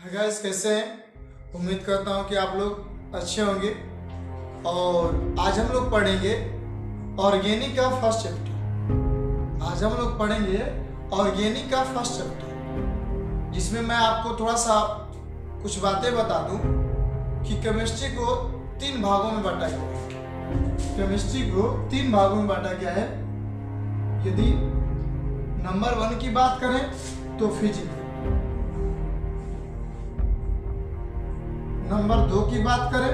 Hi guys, कैसे हैं। उम्मीद करता हूं कि आप लोग अच्छे होंगे। और आज हम लोग पढ़ेंगे ऑर्गेनिक का फर्स्ट चैप्टर। आज हम लोग पढ़ेंगे ऑर्गेनिक का फर्स्ट चैप्टर, जिसमें मैं आपको थोड़ा सा कुछ बातें बता दूं कि केमिस्ट्री को 3 भागों में बांटा गया है। केमिस्ट्री को 3 भागों में बांटा गया है। यदि नंबर 1 की बात करें तो फिजिकल, नंबर 2 की बात करें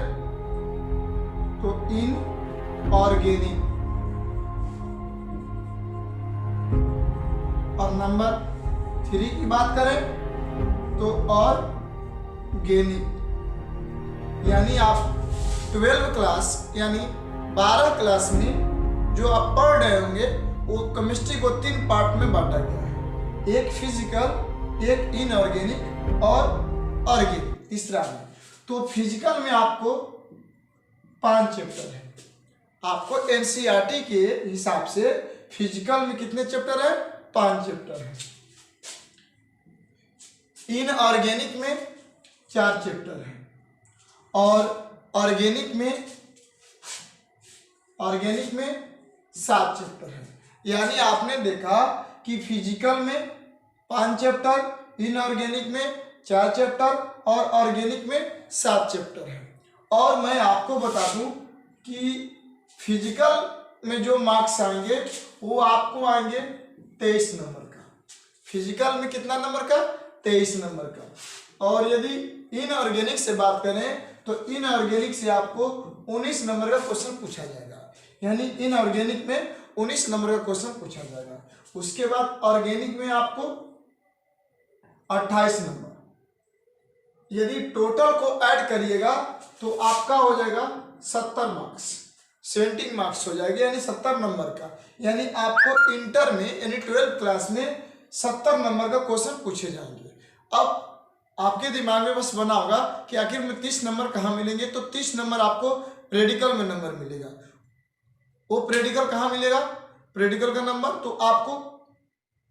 तो इनऑर्गेनिक, और नंबर 3 की बात करें तो ऑर्गेनिक। यानी आप 12 क्लास यानी 12 क्लास में जो आप पढ़ रहे होंगे वो केमिस्ट्री को 3 पार्ट में बांटा गया है। एक फिजिकल, एक इनऑर्गेनिक और ऑर्गेनिक तीसरा है। तो फिजिकल में आपको 5 चैप्टर है। आपको एनसीईआरटी के हिसाब से फिजिकल में कितने चैप्टर है? 5 चैप्टर है। इनऑर्गेनिक में 4 चैप्टर है और ऑर्गेनिक में 7 चैप्टर है। यानी आपने देखा कि फिजिकल में 5 चैप्टर, इनऑर्गेनिक में 4 चैप्टर और ऑर्गेनिक में 7 चैप्टर है। और मैं आपको बता दूं कि फिजिकल में जो मार्क्स आएंगे वो आपको आएंगे 23 नंबर का। फिजिकल में कितना नंबर का? 23 नंबर का। और यदि इनऑर्गेनिक से बात करें तो इनऑर्गेनिक से आपको 19 नंबर का क्वेश्चन पूछा जाएगा। यानी इनऑर्गेनिक में 19 नंबर का क्वेश्चन पूछा जाएगा। उसके बाद ऑर्गेनिक में आपको 28 नंबर। यदि टोटल को ऐड करिएगा तो आपका हो जाएगा 70 मार्क्स, 70 मार्क्स हो जाएगी, यानी 70 नंबर का। यानी आपको इंटर में यानी 12 क्लास में 70 नंबर का क्वेश्चन पूछे जाएंगे। अब आपके दिमाग में बस बना होगा कि आखिर में 30 नंबर कहाँ मिलेंगे। तो 30 नंबर आपको प्रैक्टिकल में नंबर मिलेगा। वो प्रैक्टिकल कहाँ मिलेगा? प्रैक्टिकल का नंबर तो आपको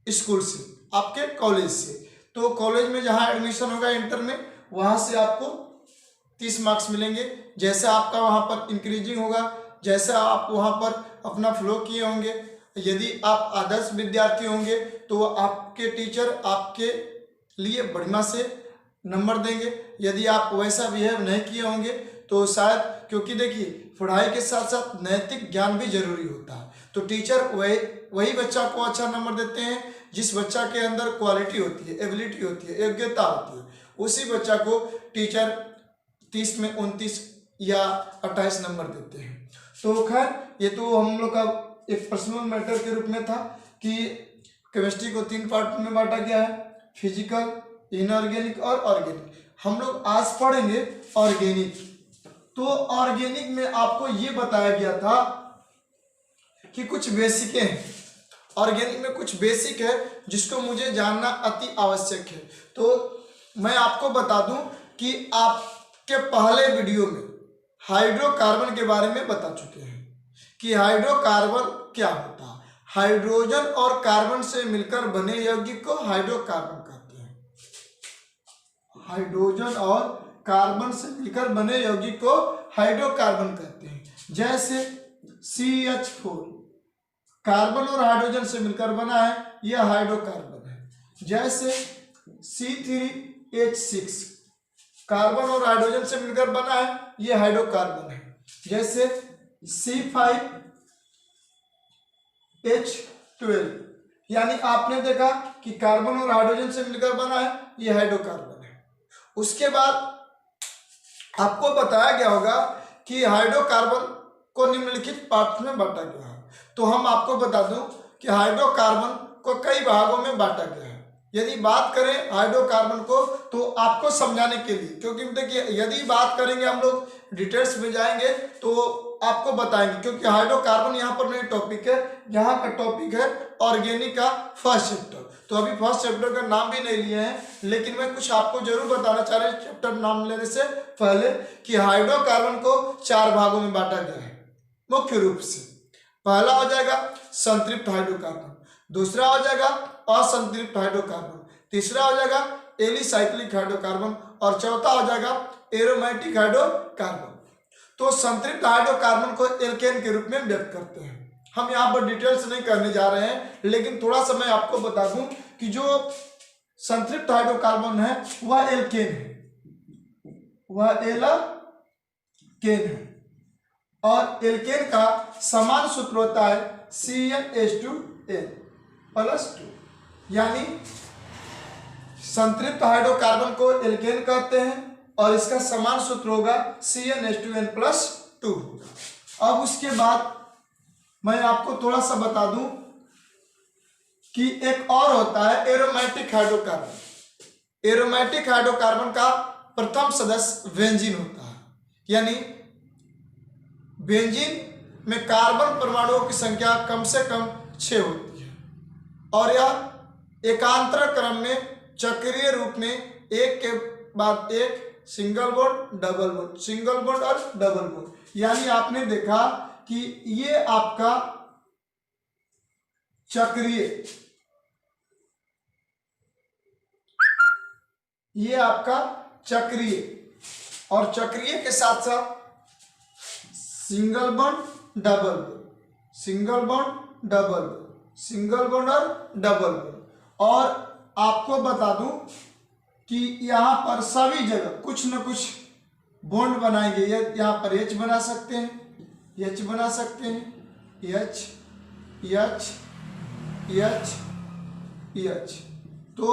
स्कूल से, आपके कॉलेज से। तो कॉलेज में जहाँ एडमिशन होगा इंटर में, वहाँ से आपको 30 मार्क्स मिलेंगे। जैसे आपका वहाँ पर इंक्रीजिंग होगा, जैसे आप वहाँ पर अपना फ्लो किए होंगे। यदि आप आदर्श विद्यार्थी होंगे तो आपके टीचर आपके लिए बढ़िया से नंबर देंगे। यदि आप वैसा बिहेव नहीं किए होंगे तो शायद, क्योंकि देखिए पढ़ाई के साथ साथ नैतिक ज्ञान भी जरूरी होता है। तो टीचर वही बच्चा को अच्छा नंबर देते हैं जिस बच्चा के अंदर क्वालिटी होती है, एबिलिटी होती है, योग्यता होती है। उसी बच्चा को टीचर 30 में 29 या 28 नंबर देते हैं। तो खैर, ये तो हम लोग का एक पर्सनल मैटर के रूप में था कि केमिस्ट्री को 3 पार्ट में बांटा गया है, फिजिकल, इनऑर्गेनिक और ऑर्गेनिक। हम लोग आज पढ़ेंगे ऑर्गेनिक। तो ऑर्गेनिक में आपको ये बताया गया था कि कुछ बेसिक हैं। ऑर्गेनिक में कुछ बेसिक है जिसको मुझे जानना अति आवश्यक है। तो मैं आपको बता दूं कि आपके पहले वीडियो में हाइड्रोकार्बन के बारे में बता चुके हैं कि हाइड्रोकार्बन क्या होता है। हाइड्रोजन और कार्बन से मिलकर बने यौगिक को हाइड्रोकार्बन कहते हैं। हाइड्रोजन और कार्बन से मिलकर बने यौगिक को हाइड्रोकार्बन कहते हैं। जैसे CH4 कार्बन और हाइड्रोजन से मिलकर बना है, यह हाइड्रोकार्बन है। जैसे C3H6 कार्बन और हाइड्रोजन से मिलकर बना है, यह हाइड्रोकार्बन है। जैसे C5H12 यानी आपने देखा कि कार्बन और हाइड्रोजन से मिलकर बना है, यह हाइड्रोकार्बन है। उसके बाद आपको बताया गया होगा कि हाइड्रोकार्बन को निम्नलिखित पार्ट में बांटा गया है। तो हम आपको बता दूं कि हाइड्रोकार्बन को कई भागों में बांटा गया है। यदि बात करें हाइड्रोकार्बन को तो आपको समझाने के लिए, क्योंकि देखिए यदि बात करेंगे हम लोग डिटेल्स में जाएंगे तो आपको बताएंगे, क्योंकि हाइड्रोकार्बन यहाँ पर नहीं टॉपिक है। यहाँ का टॉपिक है ऑर्गेनिक का फर्स्ट चैप्टर। तो अभी फर्स्ट चैप्टर का नाम भी नहीं लिए हैं, लेकिन मैं कुछ आपको जरूर बताना चाह रहा हूँ चैप्टर नाम लेने से पहले कि हाइड्रोकार्बन को 4 भागों में बांटा गया है मुख्य रूप से। पहला हो जाएगा संतृप्त हाइड्रोकार्बन, दूसरा हो जाएगा असंतृप्त हाइड्रोकार्बन, तीसरा हो जाएगा एलिसाइक्लिक हाइड्रोकार्बन और चौथा हो जाएगा एरोमेटिक हाइड्रोकार्बन। तो संतृप्त हाइड्रोकार्बन को एल्केन के रूप में व्यक्त करते हैं। हम यहाँ पर डिटेल्स नहीं करने जा रहे हैं, लेकिन थोड़ा सा मैं आपको बता दूं कि जो संतृप्त हाइड्रोकार्बन है वह एल्केन है, वह एल्केन है। और एल्केन का समान सूत्र होता है CnH2n +2, यानी संतृप्त हाइड्रोकार्बन को एल्केन कहते हैं और इसका समान सूत्र होगा CnH2n +2 होगा। अब उसके बाद मैं आपको थोड़ा सा बता दूं कि एक और होता है एरोमेटिक हाइड्रोकार्बन। एरोमेटिक हाइड्रोकार्बन का प्रथम सदस्य बेंजीन होता है, यानी बेंजीन में कार्बन परमाणुओं की संख्या कम से कम 6 होती है और यह एकांतर क्रम में चक्रीय रूप में एक के बाद एक single bond double bond, single bond और डबल बॉन्ड, यानी आपने देखा कि ये आपका चक्रीय, ये आपका चक्रीय और चक्रीय के साथ साथ single bond double bond, single bond double bond, single bond और डबल बॉन्ड। और आपको बता दूं कि यहाँ पर सभी जगह कुछ न कुछ बॉन्ड बनाएंगे। यहाँ पर H बना सकते हैं, H बना सकते हैं, H H H H। तो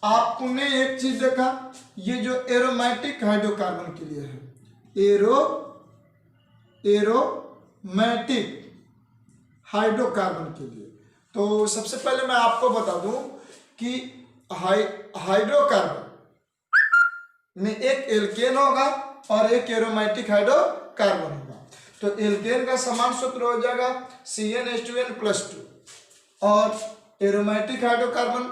आपने एक चीज देखा, ये जो एरोमेटिक हाइड्रोकार्बन के लिए है, एरोमेटिक हाइड्रोकार्बन के लिए। तो सबसे पहले मैं आपको बता दूं कि हाइड्रोकार्बन में एक एल्केन होगा और एक एरोमेटिक हाइड्रोकार्बन होगा। तो एल्केन का समान सूत्र हो जाएगा CnH2n +2 और एरोमेटिक हाइड्रोकार्बन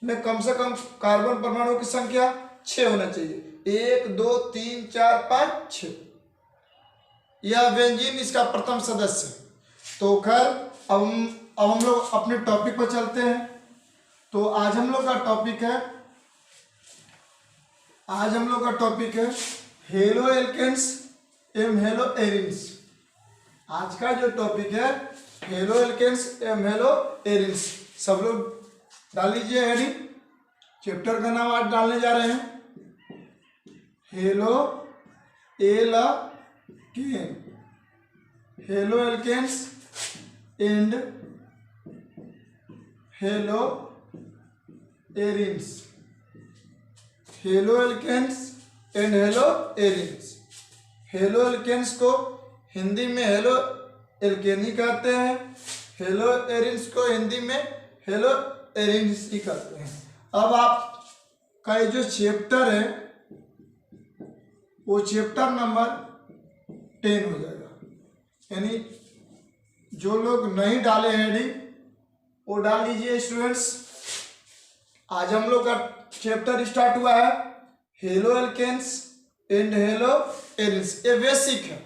में कम से कम कार्बन परमाणुओं की संख्या 6 होना चाहिए, 1 2 3 4 5 6। यह बेंजीन इसका प्रथम सदस्य है। तो खैर अब हम लोग अपने टॉपिक पर चलते हैं। तो आज हम लोग का टॉपिक है हेलो एल्केन्स एवं हेलो एरिन्स। आज का जो टॉपिक है हेलो एल्केन्स एवं हेलो एरिन्स। सब लोग डाल लीजिए हेडिंग, चैप्टर का नाम आज डालने जा रहे हैं haloalkane, haloalkanes and haloarenes, haloalkanes and haloarenes. Haloalkanes को हिंदी में हेलो एल्केनी कहते हैं, हेलो एरिन्स को हिंदी में हेलो एरिन्स ही कहते हैं। अब आपका ये जो चैप्टर है वो चैप्टर नंबर 10 हो जाएगा, यानी जो लोग नहीं डाले हेडिंग वो डाल लीजिए स्टूडेंट्स। आज हम लोग का चैप्टर स्टार्ट हुआ है haloalkanes and haloarenes. ये बेसिक है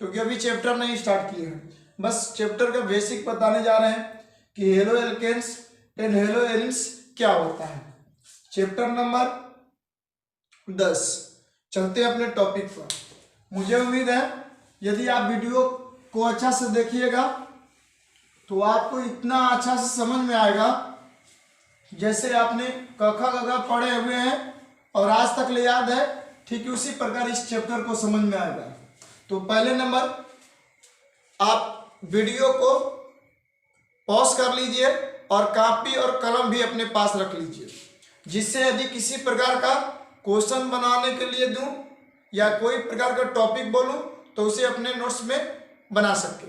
क्योंकि अभी चैप्टर नहीं स्टार्ट किए हैं, बस चैप्टर का बेसिक बताने जा रहे हैं कि haloalkanes and haloarenes क्या होता है। Chapter number 10। चलते हैं अपने टॉपिक पर। मुझे उम्मीद है यदि आप वीडियो को अच्छा से देखिएगा तो आपको इतना अच्छा से समझ में आएगा जैसे आपने क ख ग घ पढ़े हुए हैं और आज तक ले याद है, ठीक उसी प्रकार इस चैप्टर को समझ में आएगा। तो पहले नंबर आप वीडियो को पॉज कर लीजिए और कॉपी और कलम भी अपने पास रख लीजिए, जिससे यदि किसी प्रकार का क्वेश्चन बनाने के लिए दूं या कोई प्रकार का टॉपिक बोलूं तो उसे अपने नोट्स में बना सके।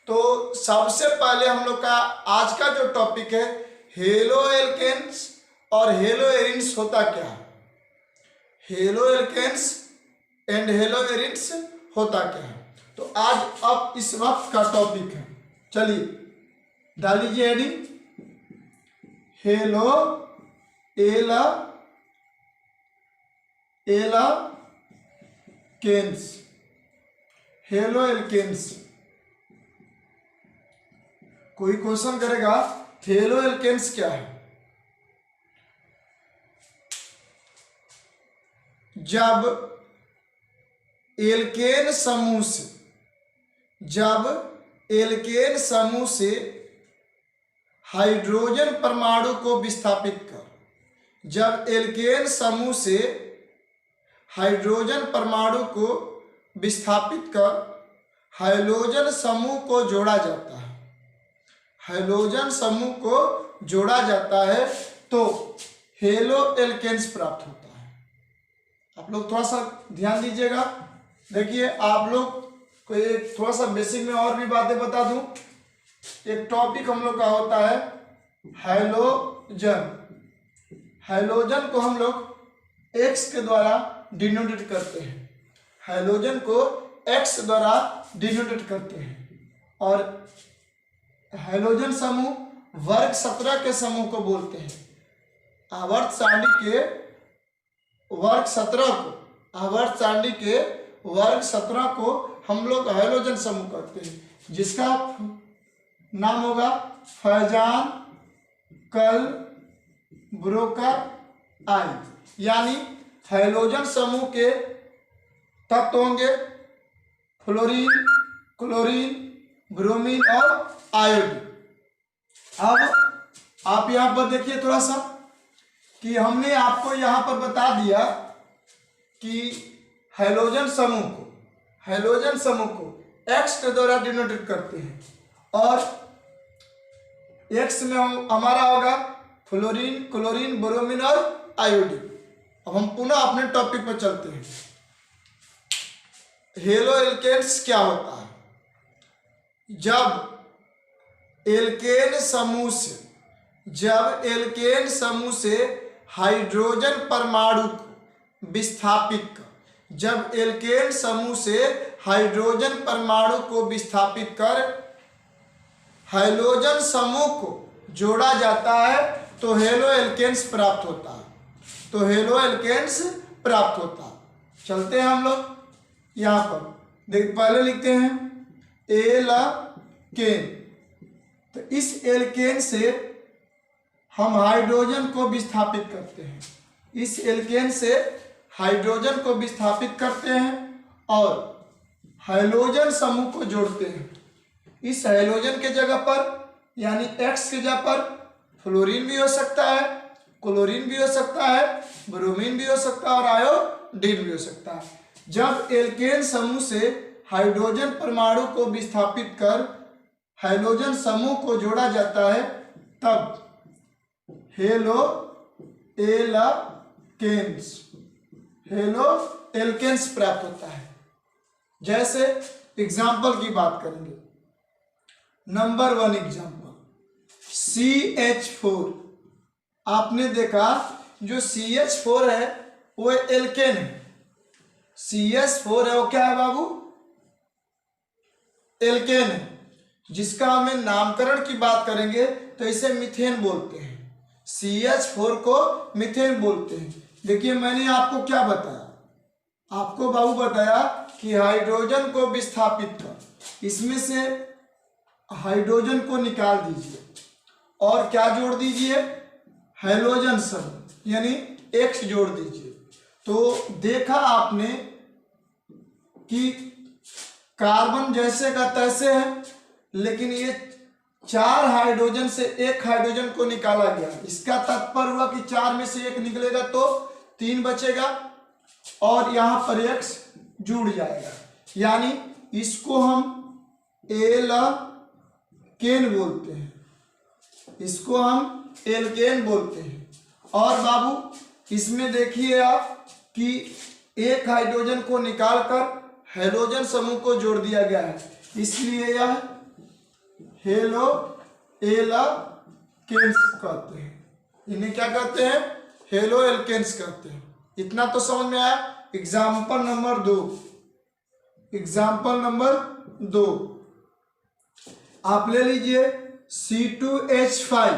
तो सबसे पहले हम लोग का आज का जो टॉपिक है हेलो एल्केन्स और हेलो एरिन्स होता क्या है। Haloalkanes and haloarenes होता क्या है, तो आज अब इस वक्त का टॉपिक है। चलिए डाल लीजिए heading haloalkanes, haloalkanes. कोई क्वेश्चन करेगा हेलो एल्केन्स क्या है, जब एल्केन समूह से हाइड्रोजन परमाणु को विस्थापित कर, जब एल्केन समूह से हाइड्रोजन परमाणु को विस्थापित कर हाइड्रोजन समूह को जोड़ा जाता है, हाइड्रोजन समूह को जोड़ा जाता है तो हेलो एल्केन्स प्राप्त होता है। आप लोग थोड़ा सा ध्यान दीजिएगा। देखिए आप लोग को एक थोड़ा सा बेसिक में और भी बातें बता दूं। एक टॉपिक हम लोग का होता है हाइड्रोजन। हाइड्रोजन को हम लोग एक्स के द्वारा डिनोटेट करते हैं, हाइड्रोजन को एक्स द्वारा डिनोटेट करते हैं। और हाइड्रोजन समूह वर्ग 17 के समूह को बोलते हैं। आवर्त सारणी के वर्ग 17 को हम लोग हाइड्रोजन समूह कहते हैं, जिसका नाम होगा फैजान, कल, ब्रोकर, आई। यानी हाइड्रोजन समूह के तत्व होंगे फ्लोरीन, क्लोरीन, ब्रोमीन और आयोडीन। अब आप यहां पर देखिए थोड़ा सा कि हमने आपको यहां पर बता दिया कि हाइड्रोजन समूह को एक्स के द्वारा डिनोटेट करते हैं और एक्स में हमारा होगा फ्लोरीन, क्लोरीन, ब्रोमीन और आयोडीन। अब हम पुनः अपने टॉपिक पर चलते हैं। हेलो एल्केन्स क्या होता है? जब एल्केन समूह से हाइड्रोजन परमाणु को विस्थापित कर, जब एल्केन समूह से हाइड्रोजन परमाणु को विस्थापित कर हाइड्रोजन समूह को जोड़ा जाता है तो हेलो एल्केन्स प्राप्त होता है, तो हेलो एल्केन्स प्राप्त होता है। चलते हैं हम लोग यहाँ पर, देख पहले लिखते हैं एल्केन। तो इस एल्केन से हम हाइड्रोजन को विस्थापित करते हैं, इस एल्केन से हाइड्रोजन को विस्थापित करते हैं और हाइड्रोजन समूह को जोड़ते हैं। इस हाइड्रोजन के जगह पर यानी एक्स के जगह पर फ्लोरीन भी हो सकता है, क्लोरीन भी हो सकता है, ब्रोमीन भी हो सकता है और आयोडीन भी हो सकता है। जब एल्केन समूह से हाइड्रोजन परमाणु को विस्थापित कर हाइड्रोजन समूह को जोड़ा जाता है तब हेलो एल्केन्स प्राप्त होता है। जैसे एग्जाम्पल की बात करेंगे, नंबर 1 एग्जाम्पल CH4। आपने देखा जो CH4 है वो एल्केन है, CH4 है वो क्या है बाबू? एल्केन है। जिसका हमें नामकरण की बात करेंगे तो इसे मीथेन बोलते हैं, CH4 को मीथेन बोलते हैं। देखिए मैंने आपको क्या बताया, आपको बाबू बताया कि हाइड्रोजन को विस्थापित कर, इसमें से हाइड्रोजन को निकाल दीजिए और क्या जोड़ दीजिए? हाइड्रोजन समूह यानी एक्स जोड़ दीजिए। तो देखा आपने कि कार्बन जैसे का तैसे है, लेकिन ये 4 हाइड्रोजन से 1 हाइड्रोजन को निकाला गया। इसका तात्पर्य हुआ कि 4 में से 1 निकलेगा तो 3 बचेगा और यहाँ पर एक्स जुड़ जाएगा, यानी इसको हम एल्केन बोलते हैं, इसको हम एल्केन बोलते हैं। और बाबू इसमें देखिए आप कि 1 हाइड्रोजन को निकालकर हाइड्रोजन समूह को जोड़ दिया गया है, इसलिए यह हेलो एल्केन्स कहते हैं। इन्हें क्या कहते हैं? हेलो एल्केन्स कहते हैं। इतना तो समझ में आया। एग्जाम्पल नंबर 2 आप ले लीजिए C2H5।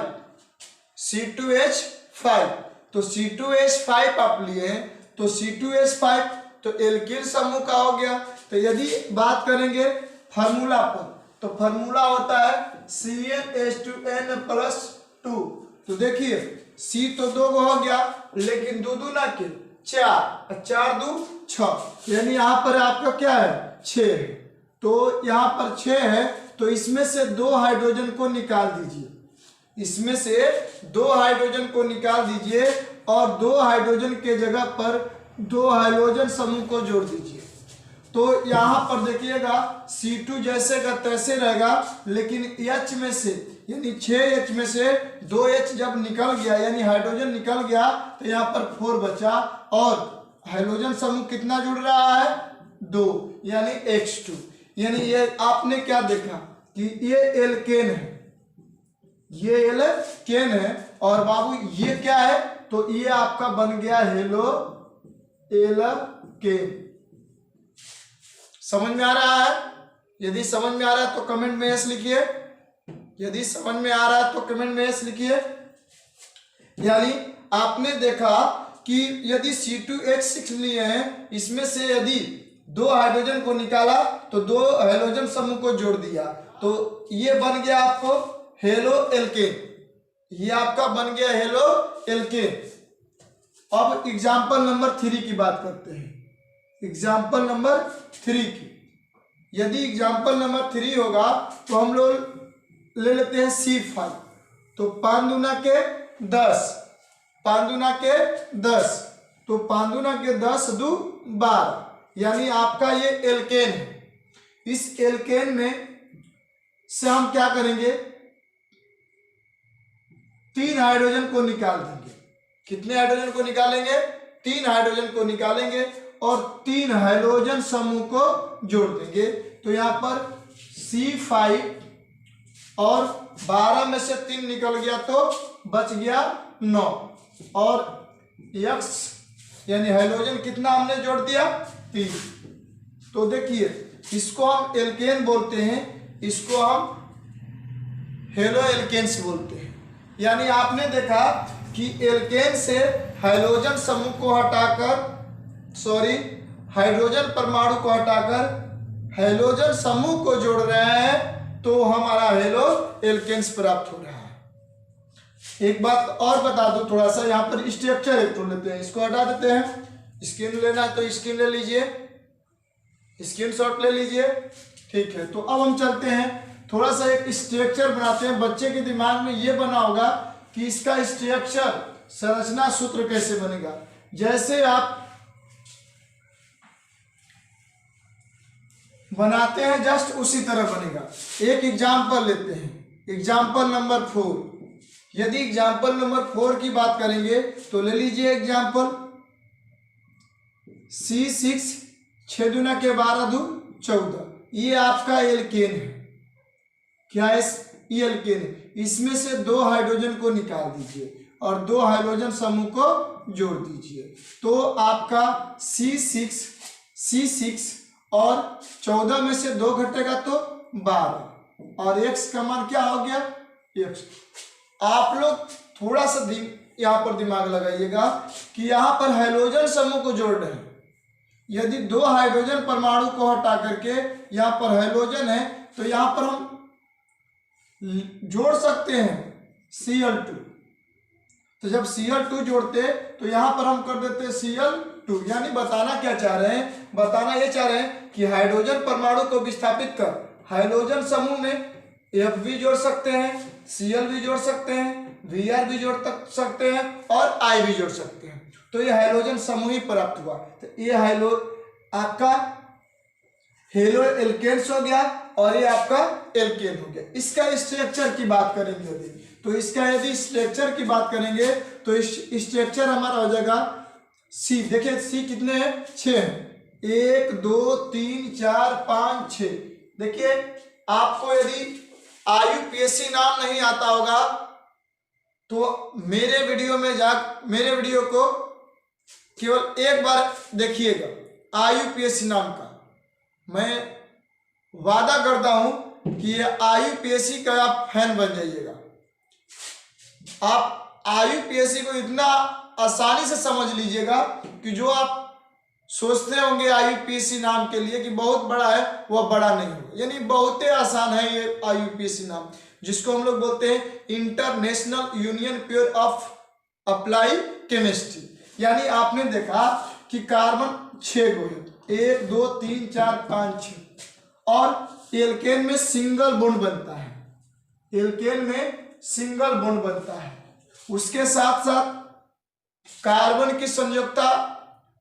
तो C2H5 आप लिए हैं तो C2H5 तो एल्किल समूह का हो गया। तो यदि बात करेंगे फार्मूला पर तो फार्मूला होता है CnH2n+2। तो देखिए C तो 2 हो गया लेकिन 2 दूना के 4, 4 2 6, यानी यहाँ पर आपका क्या है 6 है। तो यहाँ पर 6 है, तो इसमें से 2 हाइड्रोजन को निकाल दीजिए, इसमें से 2 हाइड्रोजन को निकाल दीजिए और 2 हाइड्रोजन के जगह पर 2 हाइड्रोजन समूह को जोड़ दीजिए। तो यहाँ पर देखिएगा C2 जैसे का तैसे रहेगा, लेकिन H में से यानी 6H में से 2H जब निकल गया यानी हाइड्रोजन निकल गया तो यहाँ पर 4 बचा और हाइड्रोजन समूह कितना जुड़ रहा है 2, यानी X2। यानी ये आपने क्या देखा कि ये एल्केन है, ये एल्केन है और बाबू ये क्या है, तो ये आपका बन गया हेलो एल्केन। समझ में आ रहा है? यदि समझ में आ रहा है तो कमेंट में यस लिखिए, यदि समझ में आ रहा है तो कमेंट में यस लिखिए। यानी आपने देखा कि यदि C2H6 लिए हैं, इसमें से यदि 2 हाइड्रोजन को निकाला तो 2 हाइड्रोजन समूह को जोड़ दिया, तो ये बन गया आपको हेलो एल्केन, ये आपका बन गया हेलो एल्केन। अब एग्जाम्पल नंबर 3 की बात करते हैं, एग्जाम्पल नंबर 3 की। यदि एग्जाम्पल नंबर 3 होगा तो हम लोग ले लेते हैं C5, तो 5 दूना के 10, 5 दूना के 10, तो 5 दूना के 10 2 12, यानी आपका ये एल्केन है। इस एल्केन में से हम क्या करेंगे, 3 हाइड्रोजन को निकाल देंगे। कितने हाइड्रोजन को निकालेंगे, 3 हाइड्रोजन को निकालेंगे और 3 हाइड्रोजन समूह को जोड़ देंगे। तो यहाँ पर C5 और 12 में से 3 निकल गया तो बच गया 9 और X यानी हाइड्रोजन कितना हमने जोड़ दिया 3। तो देखिए इसको हम एल्केन बोलते हैं, इसको हम हेलो एल्केन्स बोलते हैं। यानी आपने देखा कि एल्केन से हाइड्रोजन समूह को हटाकर हाइड्रोजन परमाणु को हटाकर हाइड्रोजन समूह को जोड़ रहे हैं तो हमारा हेलो एल्केन्स प्राप्त हो रहा है। एक बात और बता दूं थोड़ा सा, यहाँ पर स्ट्रक्चर एक तो लेते हैं, इसको हटा देते हैं। स्क्रीन लेना है तो स्क्रीन ले लीजिए, स्क्रीनशॉट ले लीजिए, ठीक है। तो अब हम चलते हैं थोड़ा सा एक स्ट्रक्चर बनाते हैं। बच्चे के दिमाग में ये बना होगा कि इसका स्ट्रक्चर संरचना सूत्र कैसे बनेगा, जैसे आप बनाते हैं जस्ट उसी तरह बनेगा। एक एग्जाम्पल लेते हैं, एग्जाम्पल नंबर 4। यदि एग्जाम्पल नंबर 4 की बात करेंगे तो ले लीजिए एग्जाम्पल C6, 6 दूना के 12 2 14, ये आपका एल्केन है। क्या है? ये एल्केन है। इसमें से 2 हाइड्रोजन को निकाल दीजिए और 2 हाइड्रोजन समूह को जोड़ दीजिए, तो आपका C6 और 14 में से 2 घटेगा तो 12 और X का मान क्या हो गया X। आप लोग थोड़ा सा यहाँ पर दिमाग लगाइएगा कि यहाँ पर हाइड्रोजन समूह को जोड़ रहे हैं। यदि 2 हाइड्रोजन परमाणु को हटा करके यहाँ पर हाइड्रोजन है तो यहाँ पर हम जोड़ सकते हैं Cl2। तो जब Cl2 जोड़ते तो यहाँ पर हम कर देते Cl2। यानी बताना क्या चाह रहे हैं, बताना ये चाह रहे हैं कि हाइड्रोजन परमाणु को विस्थापित कर हाइड्रोजन समूह में F भी जोड़ सकते हैं, Cl भी जोड़ सकते हैं, Br भी जोड़ सकते हैं और I भी जोड़ सकते हैं। तो ये हाइड्रोजन समूह ही प्राप्त हुआ। तो ये आपका हेलो एल्केन्स हो गया और ये आपका एल्केन हो गया। इसका स्ट्रक्चर की बात करेंगे यदि, तो इसका यदि स्ट्रक्चर की बात करेंगे तो स्ट्रक्चर हमारा हो जाएगा C। देखिए C कितने हैं, 6 हैं, 1 2 3 4 5 6। देखिए आपको यदि IUPAC नाम नहीं आता होगा तो मेरे वीडियो को केवल एक बार देखिएगा। IUPAC नाम का मैं वादा करता हूं कि ये IUPAC का आप फैन बन जाइएगा। आप IUPAC को इतना आसानी से समझ लीजिएगा कि जो आप सोचते होंगे IUPAC नाम के लिए कि बहुत बड़ा है, वह बड़ा नहीं होगा। यानी बहुत ही आसान है ये IUPAC नाम, जिसको हम लोग बोलते हैं international union pure of apply chemistry. यानी आपने देखा कि कार्बन 6 गो है, 1 2 3 4 5 6, और एल्केन में सिंगल बॉन्ड बनता है, एल्केन में सिंगल बॉन्ड बनता है। उसके साथ साथ कार्बन की संयोजकता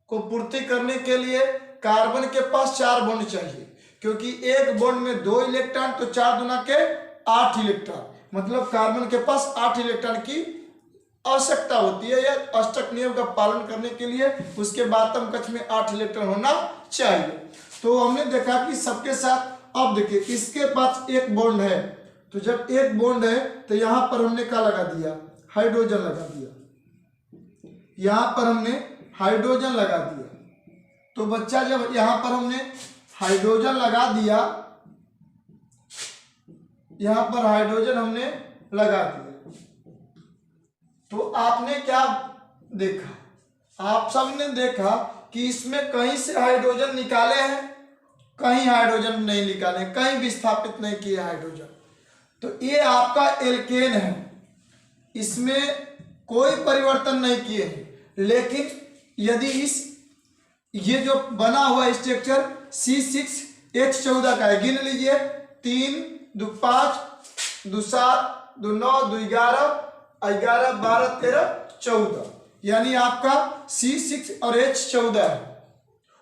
को पूर्ति करने के लिए कार्बन के पास 4 बॉन्ड चाहिए, क्योंकि एक बॉन्ड में 2 इलेक्ट्रॉन, तो 4 दूना के 8 इलेक्ट्रॉन, मतलब कार्बन के पास 8 इलेक्ट्रॉन की आवश्यकता होती है या अष्टक नियम का पालन करने के लिए। उसके बातम कक्ष में 8 इलेक्ट्रॉन होना चाहिए। तो हमने देखा कि सबके साथ, अब देखिए इसके पास एक बॉन्ड है, तो जब एक बॉन्ड है तो यहां पर हमने क्या लगा दिया, हाइड्रोजन लगा दिया, यहां पर हमने हाइड्रोजन लगा दिया। तो बच्चा जब यहां पर हमने हाइड्रोजन लगा दिया, यहां पर हाइड्रोजन हमने लगा दिया, तो आपने क्या देखा, आप सबने देखा कि इसमें कहीं से हाइड्रोजन निकाले हैं, कहीं हाइड्रोजन नहीं निकाले, कहीं विस्थापित नहीं किए हाइड्रोजन। तो ये आपका एल्केन है, इसमें कोई परिवर्तन नहीं किए हैं। लेकिन यदि ये जो बना हुआ स्ट्रक्चर C6H14 का है, गिन लीजिए, 3 2 5 2 7 2 9 2 11 11 12 13 14, यानी आपका C6 और H14 है।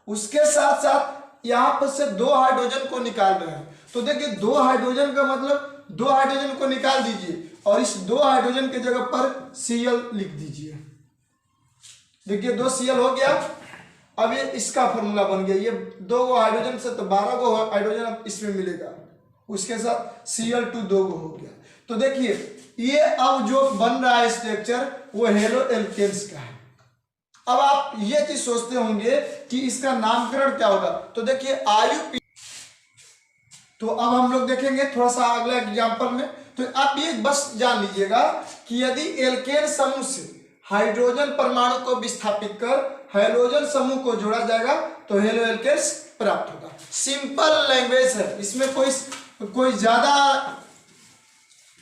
उसके साथ साथ यहाँ पर से 2 हाइड्रोजन को निकाल रहे हैं। तो देखिए 2 हाइड्रोजन का मतलब 2 हाइड्रोजन को निकाल दीजिए और इस 2 हाइड्रोजन के जगह पर Cl लिख दीजिए। देखिए 2 Cl हो गया। अब ये इसका फॉर्मूला बन गया, ये 2 हाइड्रोजन से तो 12 गो हाइड्रोजन अब इसमें मिलेगा, उसके साथ Cl2 2 गो हो गया। तो देखिए ये अब जो बन रहा है स्ट्रक्चर वो हेलो एल्केन्स का है। अब आप ये चीज सोचते होंगे कि इसका नामकरण क्या होगा, तो देखिए आयु, तो अब हम लोग देखेंगे थोड़ा सा अगला एग्जांपल में। तो आप ये बस जान लीजिएगा कि यदि एल्केन समूह से हाइड्रोजन परमाणु को विस्थापित कर हाइड्रोजन समूह को जोड़ा जाएगा तो हेलो एल्केन्स प्राप्त होगा। सिंपल लैंग्वेज है, इसमें कोई ज्यादा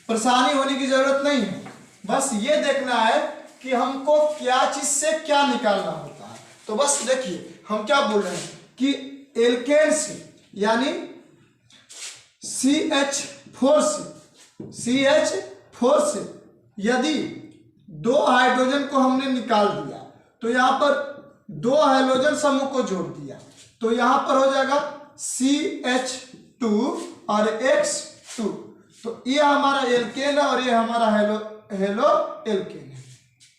परेशानी होने की जरूरत नहीं है। बस ये देखना है कि हमको क्या चीज से क्या निकालना होता है। तो बस देखिए हम क्या बोल रहे हैं कि एल्केन से यानी CH4 से यदि 2 हाइड्रोजन को हमने निकाल दिया तो यहां पर 2 हाइड्रोजन समूह को जोड़ दिया, तो यहां पर हो जाएगा CH2 और X2। तो ये हमारा एल्केन है और ये हमारा हेलो एल्केन है।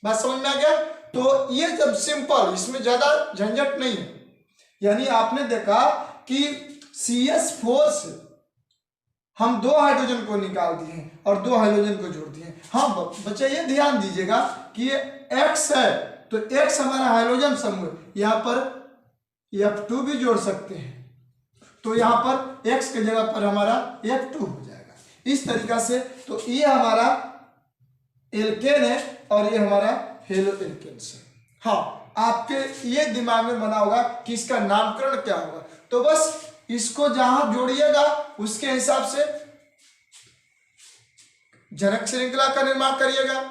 बात समझ में आ गया। तो ये जब सिंपल, इसमें ज्यादा झंझट नहीं है। यानी आपने देखा कि CH4 से हम 2 हाइड्रोजन को निकाल दिए और 2 हाइड्रोजन को जोड़ दिए। हाँ बच्चे ये ध्यान दीजिएगा कि ये X है, तो X हमारा हाइड्रोजन समूह, यहाँ पर F2 भी जोड़ सकते हैं, तो यहाँ पर X के जगह पर हमारा F2 हो जाएगा। इस तरीका से तो ये हमारा एल्केन है और ये हमारा हेलो एल्केन है। हाँ आपके ये दिमाग में बना होगा कि इसका नामकरण क्या होगा, तो बस इसको जहां जोड़िएगा उसके हिसाब से जनक श्रृंखला का निर्माण करिएगा।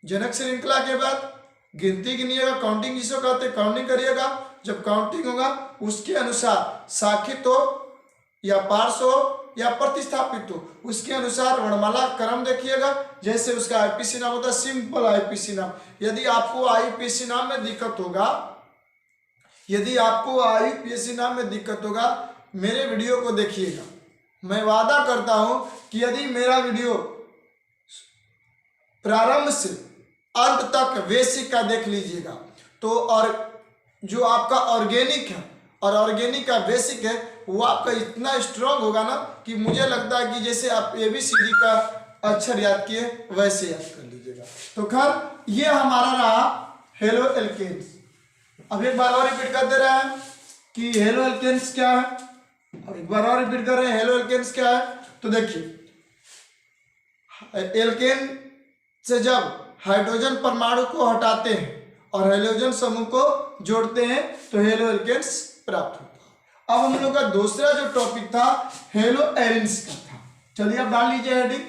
जनक श्रृंखला के बाद गिनती गिनिएगा, काउंटिंग जिसको कहते हैं काउंटिंग करिएगा। जब काउंटिंग होगा उसके अनुसार साखित हो या पार्श्व हो या प्रतिस्थापित हो, उसके अनुसार वर्णमाला क्रम देखिएगा। जैसे उसका आईपीसी नाम होता है, सिंपल आईपीसी नाम। यदि आपको आईपीसी नाम में दिक्कत होगा, यदि आपको आईपीसी नाम में दिक्कत होगा, मेरे वीडियो को देखिएगा। मैं वादा करता हूं कि यदि मेरा वीडियो प्रारंभ से अंत तक बेसिक का देख लीजिएगा तो, और जो आपका ऑर्गेनिक है और ऑर्गेनिक का बेसिक है वो आपका इतना स्ट्रांग होगा ना कि मुझे लगता है कि जैसे आप ABCD का अक्षर याद किए वैसे याद कर लीजिएगा। तो खैर ये हमारा रहा हेलो एल्केन्स। अब एक बार और रिपीट कर दे रहे हैं कि हेलो एल्केन्स क्या है। अब एक बार और रिपीट कर रहे हैं हेलो एल्केन्स क्या है। तो देखिए एल्केन से जब हाइड्रोजन परमाणु को हटाते हैं और हाइड्रोजन समूह को जोड़ते हैं तो हेलो एल्केन्स प्राप्त होता है। अब हम लोग का दूसरा जो टॉपिक था हेलो एरिन्स का था। चलिए अब डाल लीजिए हेडिंग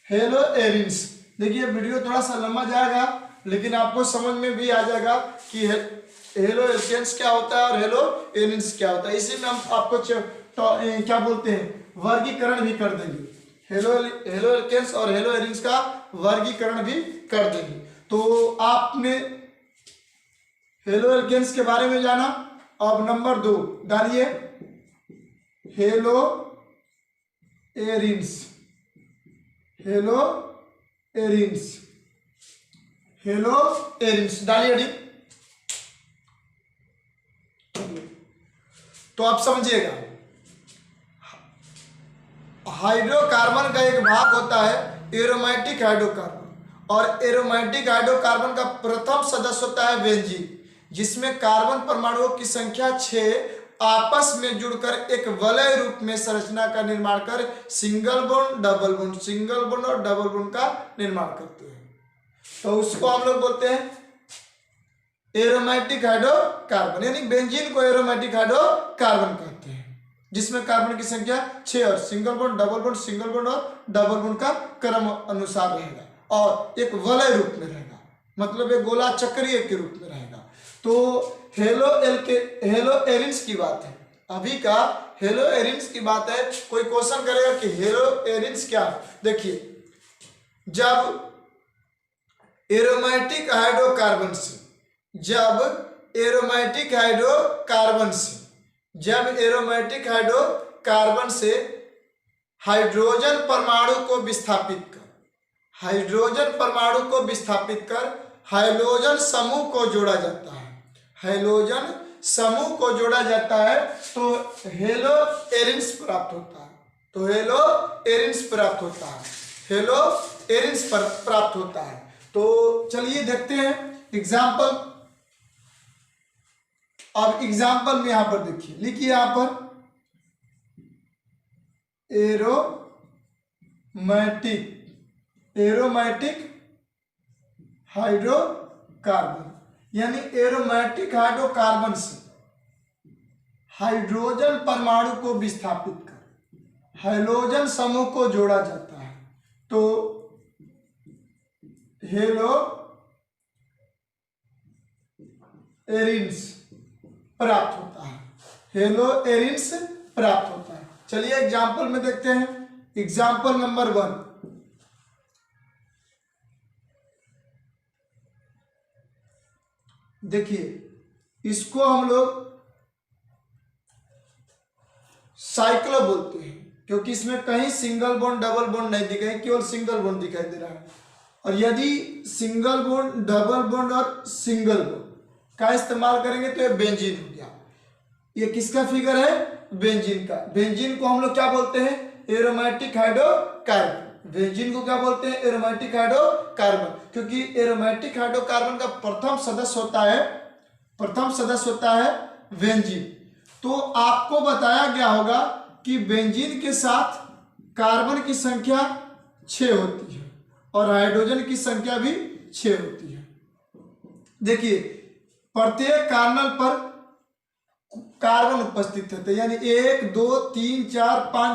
हेलो एरिन्स। देखिए वीडियो थोड़ा सा लंबा जाएगा लेकिन आपको समझ में भी आ जाएगा कि हेलो एल्केन्स क्या होता है और हेलो एरिन्स क्या होता है। इसी में हम आपको क्या बोलते हैं, वर्गीकरण भी कर देंगे। हेलो एल्केन्स और हेलो एरिन्स का वर्गीकरण भी कर देंगे। तो आपने हेलो एल्केन्स के बारे में जाना। अब नंबर 2 डालिए, hello arenes. Hello arenes, hello arenes डालिए डी। तो आप समझिएगा, हाइड्रोकार्बन का एक भाग होता है एरोमेटिक हाइड्रोकार्बन, और एरोमेटिक हाइड्रोकार्बन का प्रथम सदस्य होता है बेंजीन, जिसमें कार्बन परमाणुओं की संख्या 6 आपस में जुड़कर एक वलय रूप में संरचना का निर्माण कर single bond double bond, single bond और डबल बॉन्ड का निर्माण करते हैं। तो उसको हम लोग बोलते हैं एरोमेटिक हाइड्रोकार्बन, यानी बेंजीन को एरोमेटिक हाइड्रोकार्बन कहते हैं, जिसमें कार्बन की संख्या 6 और single bond double bond, single bond और डबल बॉन्ड का क्रम अनुसार रहेगा और एक वलय रूप में रहेगा, मतलब एक गोला चक्रीय के रूप में रहेगा। तो हेलो एरिन्स की बात है, अभी का हेलो एरिन्स की बात है। कोई क्वेश्चन करेगा कि हेलो एरिन्स क्या, देखिए जब एरोमेटिक हाइड्रोकार्बन से जब एरोमेटिक हाइड्रोकार्बन से हाइड्रोजन परमाणु को विस्थापित कर हाइड्रोजन समूह को जोड़ा जाता है, हाइड्रोजन समूह को जोड़ा जाता है, तो हेलो एरिन्स प्राप्त होता है। तो हेलो एरिन्स प्राप्त होता है, हेलो एरिन्स प्राप्त होता है। तो चलिए देखते हैं एग्जाम्पल। अब एग्जाम्पल में यहां पर देखिए, लिखिए यहां पर एरोमेटिक हाइड्रोकार्बन, यानी एरोमेटिक हाइड्रोकार्बन से हाइड्रोजन परमाणु को विस्थापित कर हाइड्रोजन समूह को जोड़ा जाता है, तो हेलो एरिन्स प्राप्त होता है, हेलो एरिन्स प्राप्त होता है। चलिए एग्जाम्पल में देखते हैं। एग्जाम्पल नंबर 1, देखिए इसको हम लोग साइक्लो बोलते हैं, क्योंकि इसमें कहीं सिंगल बॉन्ड डबल बॉन्ड नहीं दिखाई, केवल सिंगल बॉन्ड दिखाई दे रहा है। और यदि सिंगल बॉन्ड डबल बॉन्ड और सिंगल बॉन्ड का इस्तेमाल करेंगे तो ये बेंजीन हो गया। ये किसका फिगर है, बेंजीन का। बेंजीन को हम लोग क्या बोलते हैं, एरोमेटिक हाइड्रोकार्बन। बेंजीन को क्या बोलते हैं, एरोमेटिक हाइड्रोकार्बन, क्योंकि एरोमेटिक हाइड्रोकार्बन का प्रथम सदस्य होता है बेंजीन। तो आपको बताया गया होगा कि बेंजीन के साथ कार्बन की संख्या 6 होती है और हाइड्रोजन की संख्या भी 6 होती है। देखिए प्रत्येक कार्बन पर कार्बन उपस्थित होते हैं, यानी 1 2 3 4 5